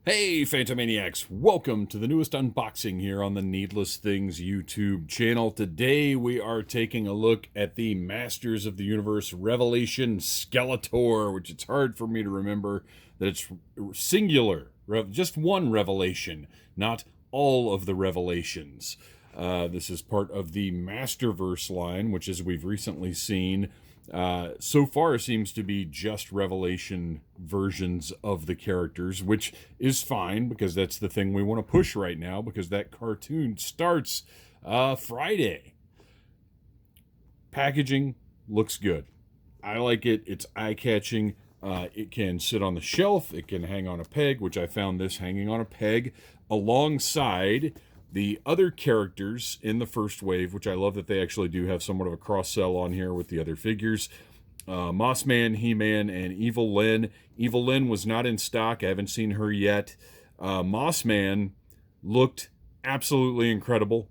Hey Phantomaniacs, welcome to the newest unboxing here on the Needless Things YouTube channel. Today we are taking a look at the Masters of the Universe Revelation Skeletor, which it's hard for me to remember that it's singular, just one revelation, not all of the revelations. This is part of the Masterverse line, which as we've recently seen, so far seems to be just revelation versions of the characters, which is fine because that's the thing we want to push right now because that cartoon starts Friday. Packaging looks good. I like it. It's eye-catching. It can sit on the shelf. It can hang on a peg, which I found this hanging on a peg alongside the other characters in the first wave, which I love that they actually do have somewhat of a cross-sell on here with the other figures. Mossman, He-Man, and Evil Lyn. Evil Lyn was not in stock. I haven't seen her yet. Mossman looked absolutely incredible,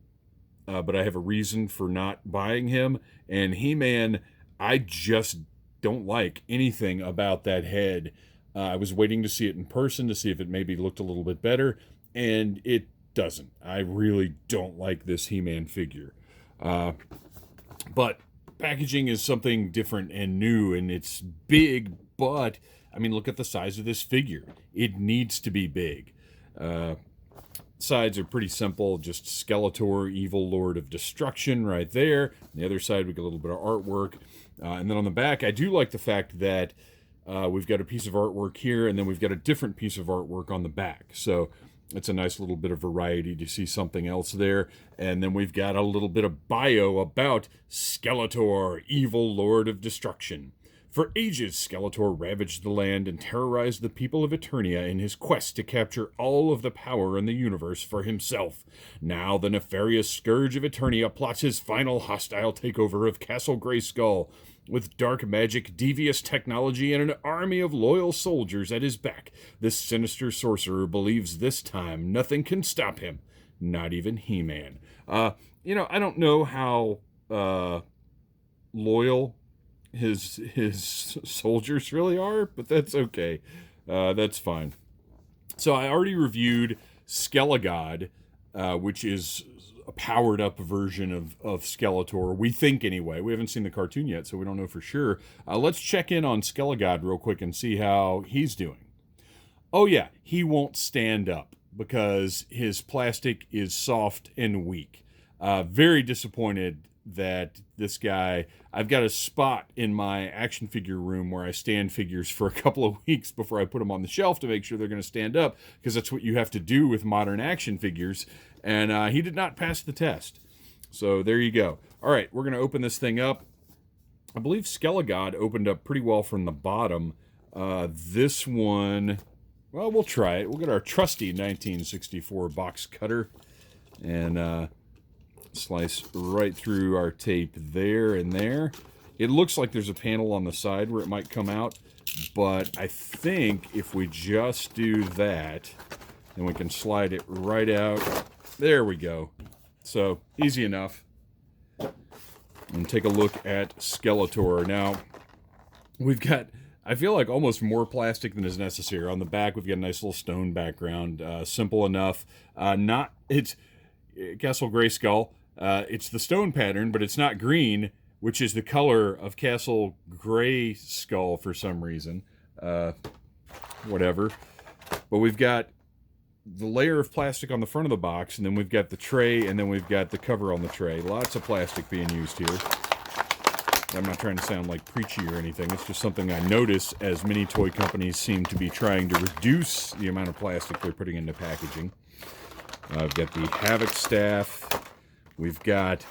but I have a reason for not buying him. And He-Man, I just don't like anything about that head. I was waiting to see it in person to see if it maybe looked a little bit better, and it doesn't. I really don't like this He-Man figure. But packaging is something different and new, and it's big, but, I mean, look at the size of this figure. It needs to be big. Sides are pretty simple, just Skeletor, Evil Lord of Destruction right there. On the other side, we get a little bit of artwork. And then on the back, I do like the fact that we've got a piece of artwork here, and then we've got a different piece of artwork on the back. So it's a nice little bit of variety to see something else there. And then we've got a little bit of bio about Skeletor, Evil Lord of Destruction. For ages, Skeletor ravaged the land and terrorized the people of Eternia in his quest to capture all of the power in the universe for himself. Now the nefarious scourge of Eternia plots his final hostile takeover of Castle Grayskull. With dark magic, devious technology, and an army of loyal soldiers at his back, this sinister sorcerer believes this time nothing can stop him, not even He-Man. I don't know how loyal his soldiers really are, but that's okay. That's fine. So I already reviewed Skelegod, which is a powered up version of Skeletor, we think anyway. We haven't seen the cartoon yet, so we don't know for sure. Let's check in on Skelegod real quick and see how he's doing. Oh yeah, he won't stand up because his plastic is soft and weak. Very disappointed that this guy, I've got a spot in my action figure room where I stand figures for a couple of weeks before I put them on the shelf to make sure they're going to stand up, because that's what you have to do with modern action figures, and he did not pass the test. So there you go. All right, we're going to open this thing up. I believe Skelegod opened up pretty well from the bottom. This one, well, we'll try it. We'll get our trusty 1964 box cutter and slice right through our tape there and there. It looks like there's a panel on the side where it might come out, but I think if we just do that, then we can slide it right out. There we go. So, easy enough. And take a look at Skeletor. Now, we've got, I feel like, almost more plastic than is necessary. On the back, we've got a nice little stone background. Simple enough. It's Castle Grayskull. It's the stone pattern, but it's not green, which is the color of Castle Grayskull for some reason. Whatever. But we've got the layer of plastic on the front of the box, and then we've got the tray, and then we've got the cover on the tray. Lots of plastic being used here. I'm not trying to sound like preachy or anything. It's just something I notice as many toy companies seem to be trying to reduce the amount of plastic they're putting into packaging. I've got the Havoc Staff. We've got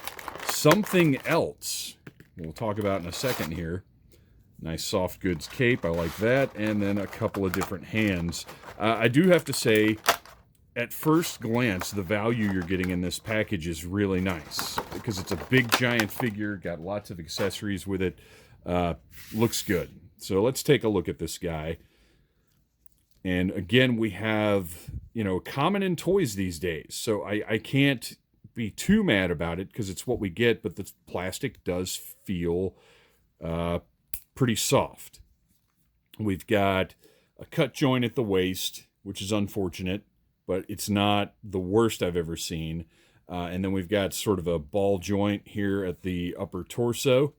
something else we'll talk about in a second here. Nice soft goods cape. I like that. And then a couple of different hands. I do have to say, at first glance, the value you're getting in this package is really nice because it's a big, giant figure, got lots of accessories with it. Looks good. So let's take a look at this guy. And again, we have, common in toys these days. So I can't be too mad about it because it's what we get, but the plastic does feel pretty soft. We've got a cut joint at the waist. which is unfortunate, but it's not the worst I've ever seen. And then we've got sort of a ball joint here at the upper torso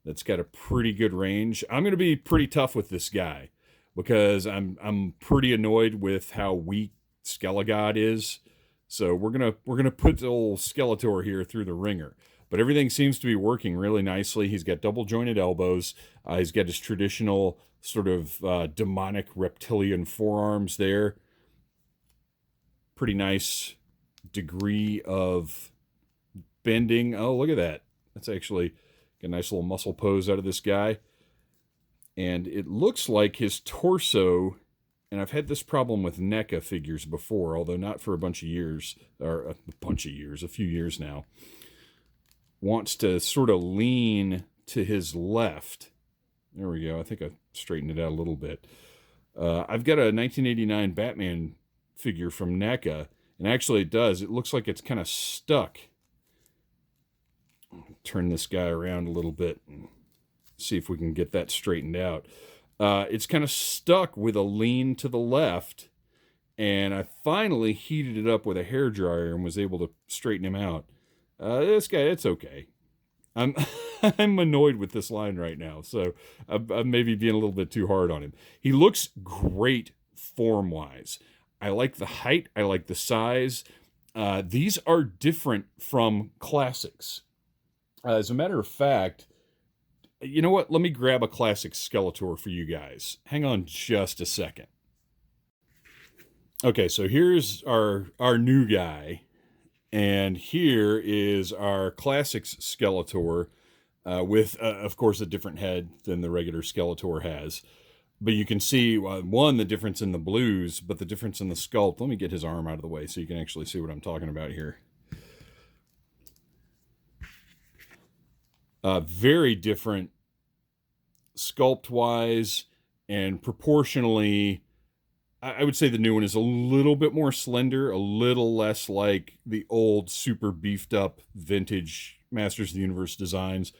that's got a pretty good range. I'm going to be pretty tough with this guy because I'm pretty annoyed with how weak Skelegod is. So we're gonna put the old Skeletor here through the ringer. But everything seems to be working really nicely. He's got double jointed elbows. He's got his traditional sort of demonic reptilian forearms there. Pretty nice degree of bending. Oh, look at that. That's actually a nice little muscle pose out of this guy. And it looks like his torso, and I've had this problem with NECA figures before, although not for a bunch of years, or a few years now, wants to sort of lean to his left. There we go. I think I straightened it out a little bit. I've got a 1989 Batman figure from NECA, and actually it does. It looks like it's kind of stuck. Turn this guy around a little bit and see if we can get that straightened out. It's kind of stuck with a lean to the left, and I finally heated it up with a hairdryer and was able to straighten him out. This guy, it's okay. I'm annoyed with this line right now, so I'm maybe being a little bit too hard on him. He looks great form-wise. I like the height. I like the size. These are different from classics. As a matter of fact, you know what? Let me grab a classic Skeletor for you guys. Hang on just a second. Okay, so here's our new guy. And here is our classics Skeletor with, of course, a different head than the regular Skeletor has. But you can see, one, the difference in the blues, but the difference in the sculpt. Let me get his arm out of the way so you can actually see what I'm talking about here. Very different sculpt-wise and proportionally. I would say the new one is a little bit more slender, a little less like the old super beefed up vintage Masters of the Universe designs.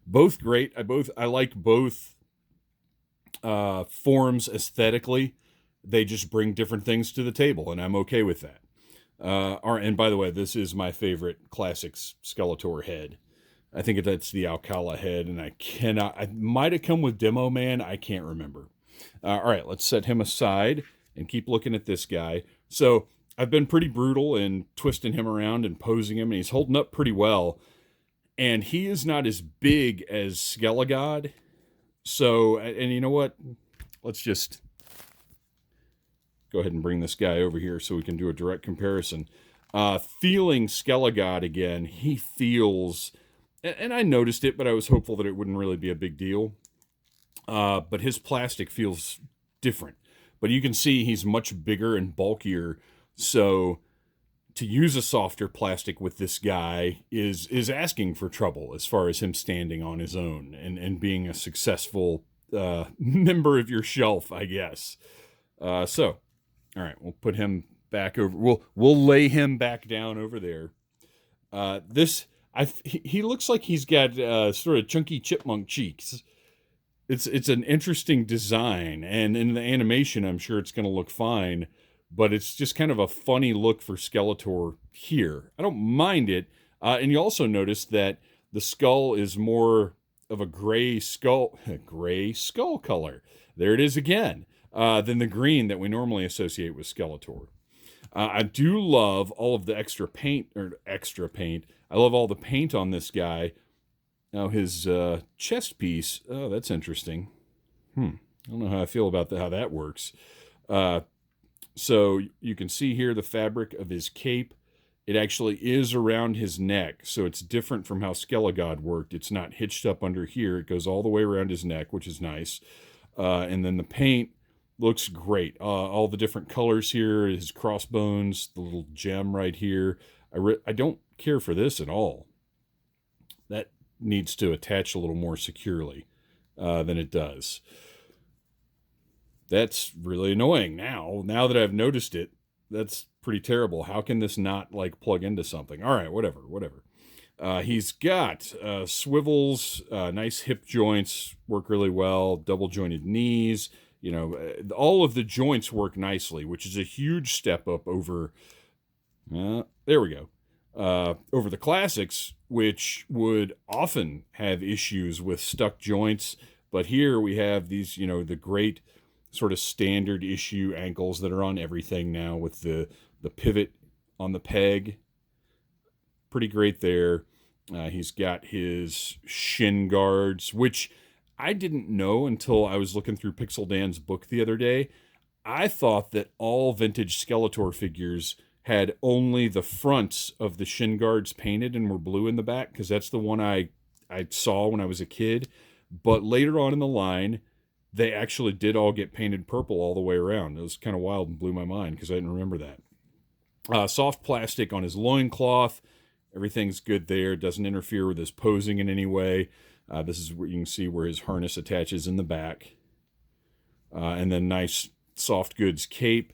Both great. I like both forms aesthetically. They just bring different things to the table, and I'm okay with that. And by the way, this is my favorite classics Skeletor head. I think that's the Alcala head, and I might have come with Demo Man. I can't remember. All right, let's set him aside and keep looking at this guy. So I've been pretty brutal in twisting him around and posing him, and he's holding up pretty well. And he is not as big as Skelegod. So, and you know what? Let's just go ahead and bring this guy over here so we can do a direct comparison. Feeling Skelegod again, he feels... And I noticed it, but I was hopeful that it wouldn't really be a big deal. But his plastic feels different. But you can see he's much bigger and bulkier. So to use a softer plastic with this guy is asking for trouble as far as him standing on his own and being a successful member of your shelf, I guess. So, all right, we'll put him back over. We'll lay him back down over there. He looks like he's got sort of chunky chipmunk cheeks. It's an interesting design, and in the animation, I'm sure it's going to look fine, but it's just kind of a funny look for Skeletor here. I don't mind it, and you also notice that the skull is more of a gray skull color. There it is again, than the green that we normally associate with Skeletor. I do love all of the extra paint. I love all the paint on this guy. Now his chest piece. Oh, that's interesting. I don't know how I feel about how that works. So you can see here the fabric of his cape. It actually is around his neck, so it's different from how Skelegod worked. It's not hitched up under here. It goes all the way around his neck, which is nice. And then the paint looks great. All the different colors here, his crossbones, the little gem right here. I don't care for this at all. That needs to attach a little more securely than it does. That's really annoying now. Now that I've noticed it, that's pretty terrible. How can this not, like, plug into something? All right, whatever. He's got swivels, nice hip joints, work really well, double-jointed knees. all of the joints work nicely, which is a huge step up over, there we go, over the classics, which would often have issues with stuck joints. But here we have these, the great sort of standard issue ankles that are on everything now with the pivot on the peg. Pretty great there. He's got his Shin Guards, which I didn't know until I was looking through Pixel Dan's book the other day. I thought that all vintage Skeletor figures had only the fronts of the Shin Guards painted and were blue in the back, because that's the one I saw when I was a kid. But later on in the line, they actually did all get painted purple all the way around. It was kind of wild and blew my mind because I didn't remember that. Soft plastic on his loincloth. Everything's good there. Doesn't interfere with his posing in any way. This is where you can see where his harness attaches in the back. And then nice soft goods cape.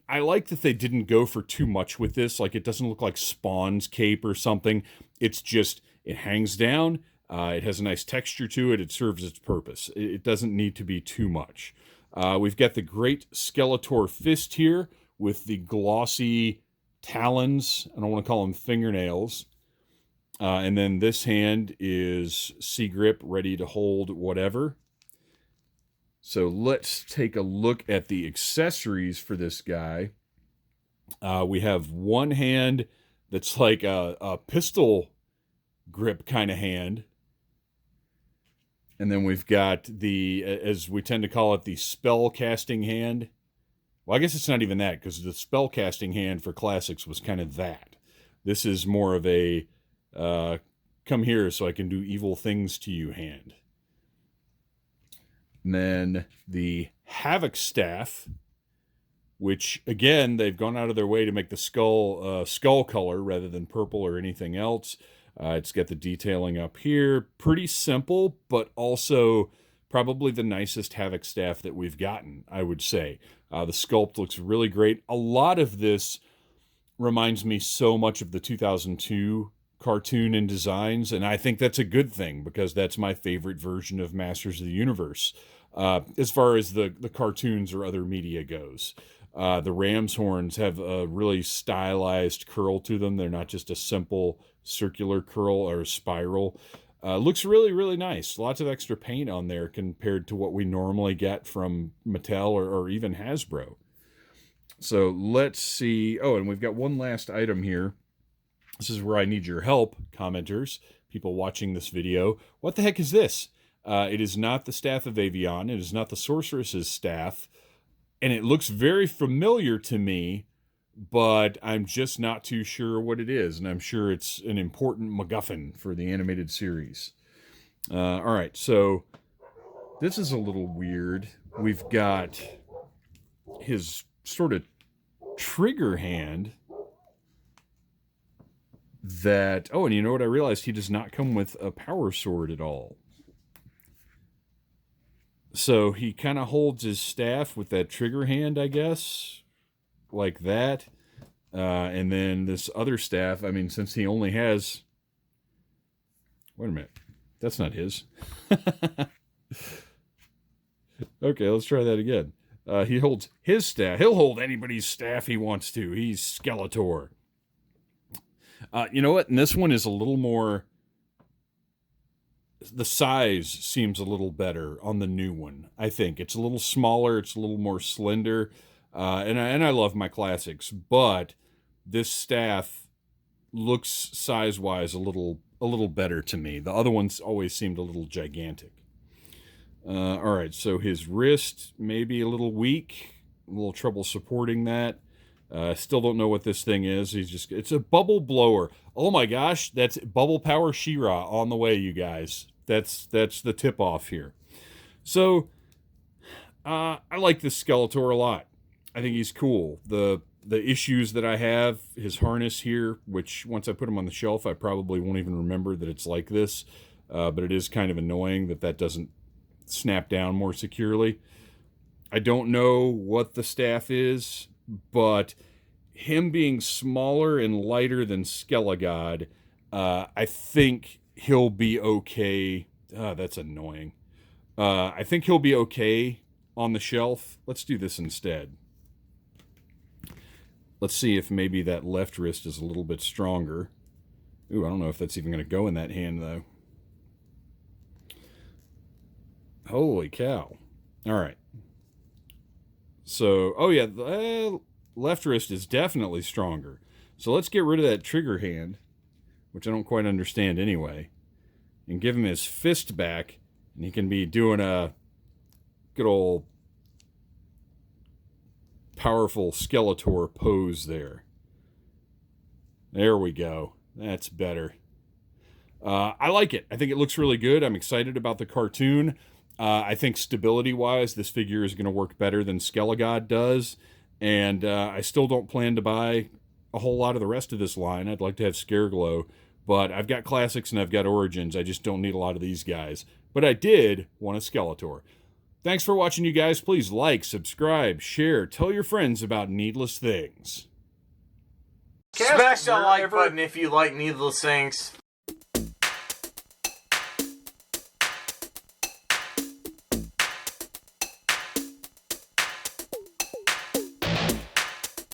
I like that they didn't go for too much with this. Like, it doesn't look like Spawn's cape or something. It's just, it hangs down. It has a nice texture to it. It serves its purpose. It doesn't need to be too much. We've got the great Skeletor fist here with the glossy talons. I don't want to call them fingernails. And then this hand is C-grip, ready to hold whatever. So let's take a look at the accessories for this guy. We have one hand that's like a pistol grip kind of hand. And then we've got the, as we tend to call it, the spell casting hand. Well, I guess it's not even that, because the spell casting hand for classics was kind of that. This is more of a come here so I can do evil things to you hand. And then the Havoc Staff, which, again, they've gone out of their way to make the skull color rather than purple or anything else. It's got the detailing up here. Pretty simple, but also probably the nicest Havoc Staff that we've gotten, I would say. The sculpt looks really great. A lot of this reminds me so much of the 2002 cartoon and designs, and I think that's a good thing, because that's my favorite version of Masters of the Universe, as far as the cartoons or other media goes. The ram's horns have a really stylized curl to them. They're not just a simple circular curl or spiral. Looks really, really nice. Lots of extra paint on there compared to what we normally get from Mattel or even Hasbro. So let's see. Oh, and we've got one last item here. This is where I need your help, commenters, people watching this video. What the heck is this? It is not the Staff of Avion. It is not the Sorceress's staff. And it looks very familiar to me, but I'm just not too sure what it is. And I'm sure it's an important MacGuffin for the animated series. All right, so this is a little weird. We've got his sort of trigger hand that... Oh, and you know what? I realized he does not come with a power sword at all. So he kind of holds his staff with that trigger hand, I guess, like that. And then this other staff, I mean, since he only has... Wait a minute. That's not his. Okay, let's try that again. He holds his staff. He'll hold anybody's staff he wants to. He's Skeletor. You know what? And this one is a little more... The size seems a little better on the new one, I think. It's a little smaller. It's a little more slender. And I love my classics, but this staff looks size-wise a little better to me. The other ones always seemed a little gigantic. All right, so his wrist may be a little weak, a little trouble supporting that. Still don't know what this thing is. It's a bubble blower. Oh my gosh, that's Bubble Power She-Ra on the way, you guys. That's the tip-off here. So, I like this Skeletor a lot. I think he's cool. The issues that I have, his harness here, which once I put him on the shelf, I probably won't even remember that it's like this. But it is kind of annoying that doesn't snap down more securely. I don't know what the staff is, but him being smaller and lighter than Skelegod, I think he'll be okay. That's annoying. I think he'll be okay on the shelf. Let's do this instead. Let's see if maybe that left wrist is a little bit stronger. Ooh, I don't know if that's even going to go in that hand, though. Holy cow. All right. So, oh yeah, the left wrist is definitely stronger. So let's get rid of that trigger hand, which I don't quite understand anyway, and give him his fist back, and he can be doing a good old powerful Skeletor pose there. There we go. That's better. I like it. I think it looks really good. I'm excited about the cartoon. I think stability-wise, this figure is going to work better than Skelegod does. And I still don't plan to buy a whole lot of the rest of this line. I'd like to have Skelegod, but I've got Classics and I've got Origins. I just don't need a lot of these guys. But I did want a Skeletor. Thanks for watching, you guys. Please like, subscribe, share, tell your friends about needless things. Smash that like button if you like needless things.